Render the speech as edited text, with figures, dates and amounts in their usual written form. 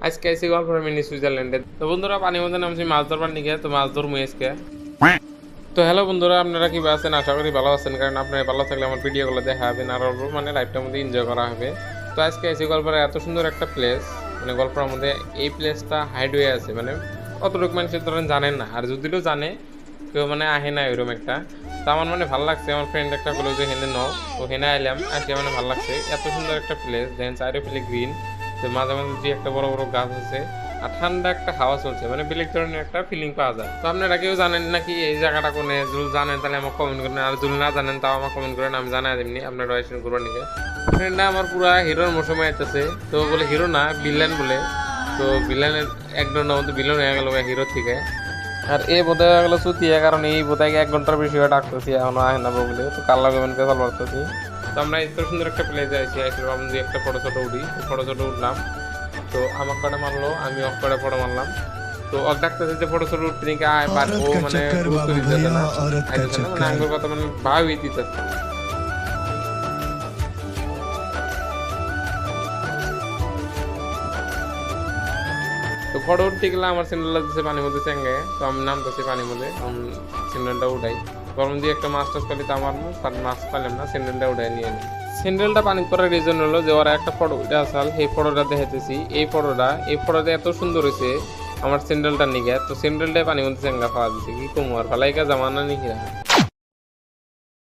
আজকে আইসি গল্পের মিনি সুইজারল্যান্ডে। তো বন্ধুরা পানির মধ্যে নামছি মাছ ধরবার নিকে, তো মাছ ধরবো আজকে। তো হ্যালো বন্ধুরা, আপনারা কি আছেন? আশা করি ভালো আছেন, কারণ আপনারা ভালো থাকলে আমার ভিডিওগুলো দেখা হবে আর মানে লাইফটার মধ্যে এনজয় করা হবে। তো আজকে আইসি গল্পের এত সুন্দর একটা প্লেস, মানে গল্পের মধ্যে এই প্লেসটা হাইডওয়ে আছে, মানে অতটুকু মানুষের ধরেন জানেন না, আর যদিও জানে কেউ মানে আহে না এরকম একটা। তো আমার মানে ভালো লাগছে, আমার ফ্রেন্ড একটা বলে যে হেনে ন, তো হেনে আইলাম, আসলে মানে ভালো লাগছে। এত সুন্দর একটা প্লেস, দেখেন চারিপাশে গ্রিন, তো মাঝে মাঝে যে একটা বড় বড় গাছ আছে আর ঠান্ডা একটা হাওয়া চলছে, মানে বেলেগ ধরনের একটা ফিলিং পাওয়া যায়। তো আপনারা কেউ জানেন নাকি এই জায়গাটা কোনে? যদি জানেন তাহলে আমাকে কমেন্ট করেন, আর যদি না জানেন তাও আমাকে কমেন্ট করেন, আমি জানাই দেবনি আপনারা এসে ঘুরবার নিকে। ফ্রেন্ডটা আমার পুরা হিরোর মৌসুমে আইতেছে, তো বলে হিরো না ভিলেন বলে, তো ভিলেনের একদম নাম তো ভিলেন হয়ে গেল হিরো থেকে। আর এই বোধহয় হয়ে গেলো চুতিয়া, কারণ এই বোধহয় 1 ঘন্টার বেশি হয়ে ডাকতেছি এখনো আহে না বলে, তো কাল্লা গেমেন পেশাল পারতেছি। তো আমরা এত সুন্দর একটা প্লেসে আইসি, আমি যে একটা ফটো ছোটো উঠি, ফটো ছোটো উঠলাম, তো আমার কটা মারলো, আমি অফ করে ফটো মারলাম। তো অক ডাকতেছে যে ফটো ছোটো উঠতে নাকি আয় পারবো, মানে গুরুত্ব দিতেছে না, আইতেছে না, মানে আঙ্গুর কথা মানে ভাবই দিতেছে। তো ফটো উঠতে গেলে আমার স্যান্ডেলটা দিচ্ছে পানির মধ্যে চেঙ্গে, তো আমি নামতেছি পানির মধ্যে, স্যান্ডেলটা উঠাই। গরম দিয়ে একটা মাছ টাছ পালি, তো আমার মাছ পাইলাম না, স্যান্ডেলটা উঠাই নিয়ে নিই। স্যান্ডেলটা পানি করার রিজন হলো যে ওরা একটা ফটো উঠে আসাল, এই ফটোটা দেখাইতেছি। এই ফটোটা এত সুন্দর হয়েছে আমার স্যান্ডেলটা নিগে, তো স্যান্ডেলটাই পানির মধ্যে চেঙ্গা পাওয়া দিচ্ছে, কি কমু আর ভালাইকা জামানা নিকি।